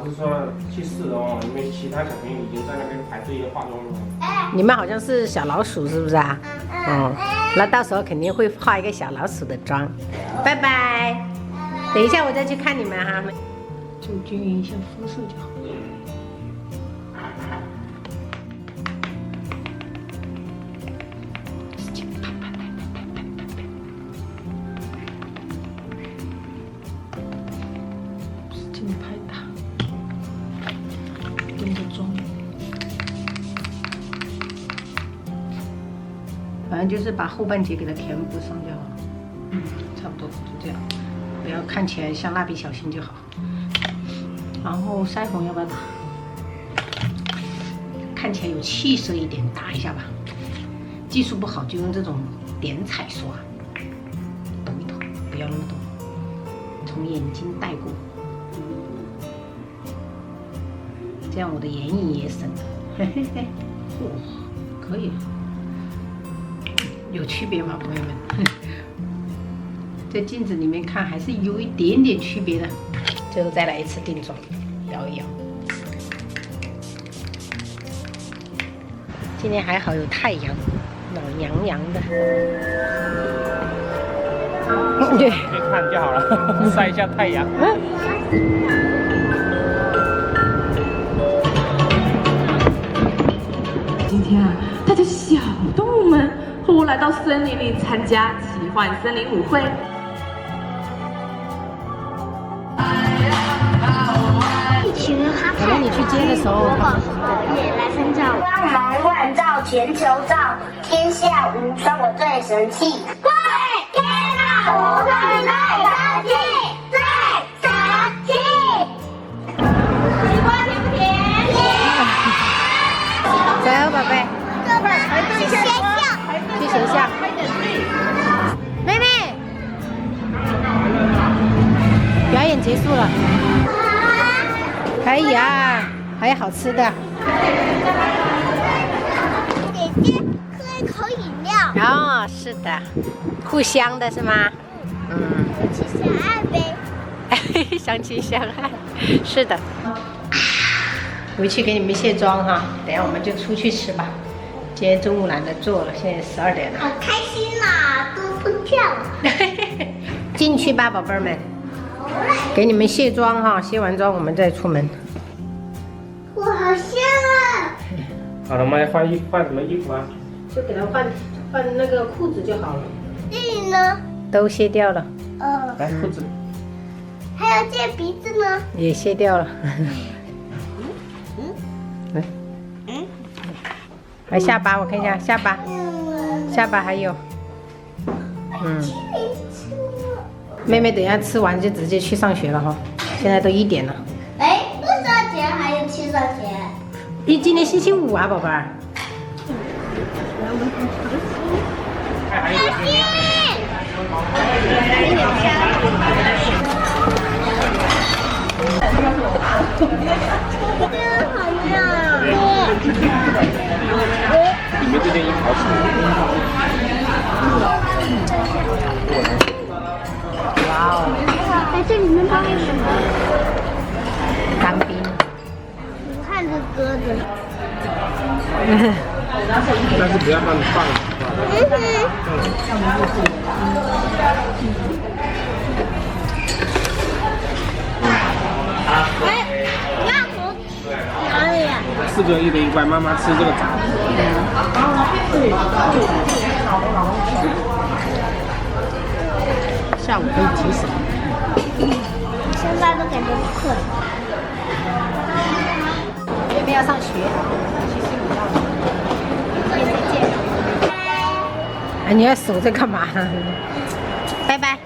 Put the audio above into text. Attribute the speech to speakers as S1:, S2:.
S1: 师说去试哦，因为其他小朋友已经在那边排队化妆了。
S2: 你们好像是小老鼠是不是啊？嗯，那到时候肯定会化一个小老鼠的妆。拜拜，等一下我再去看你们哈。就均匀一下肤色就好。使劲拍打，跟着妆。反正就是把后半截给它填补上就好了。嗯，差不多就这样，不要看起来像蜡笔小新就好。然后腮红要不要打？看起来有气色一点，打一下吧。技术不好就用这种点彩刷，抖一抖，不要那么多，从眼睛带过，这样我的眼影也省了。嘿嘿嘿，哇，可以。有区别吗，朋友们？在镜子里面看还是有一点点区别的。最后再来一次定妆，摇一摇。今天还好有太阳，暖洋洋的。对，
S1: 可以看就好了，晒一下太阳。
S3: 今天啊，带着小动物们和我来到森林里参加奇幻森林舞会。
S2: 可能你去接的时候，
S4: 也来参照，光芒万照，全球照，天下无双，我最神气。对，天下无双，最神气，最神气。西瓜甜不甜？
S2: 加油，宝贝！
S4: 去学校，
S2: 去学校。妹妹，表演结束了。可以啊，还有好吃的。
S4: 姐姐喝一口饮料。
S2: 哦，是的，互相的是吗？嗯。
S4: 夫妻相爱呗。
S2: 相亲相爱，是的。回去给你们卸妆哈，等下我们就出去吃吧。今天中午懒得做了，现在12点了。
S4: 好开心呐，都蹦跳了。
S2: 进去吧，宝贝儿们。给你们卸妆哈，卸完妆我们再出门。
S4: 我好香啊！
S1: 好了，我们来换什么衣服啊？
S2: 就给他换那个裤子就好了。
S4: 这里呢？
S2: 都卸掉了。
S1: 来裤子。
S4: 还有这鼻子呢？
S2: 也卸掉了。还下巴，我看一下下巴，下巴还有。妹妹等一下吃完就直接去上学了哈，现在都1点了。
S4: 哎，多少钱还有去上学？
S2: 今天星期5啊，宝贝儿。
S4: 小心！真好呀！
S1: 你们这件衣服好丑。
S2: 哇哦！
S4: 哎，这里面包的什么？
S2: 干冰。
S4: 你看这鸽子。
S1: 但是不要让你放。
S4: 哎，那从哪里呀
S1: 4个人1人1块，妈妈吃这个枣。
S2: 下午可以提神。
S4: 现在都感觉不困。
S2: 妹妹要上学，其实你要。明天再见。哎，你要守着干嘛？拜拜。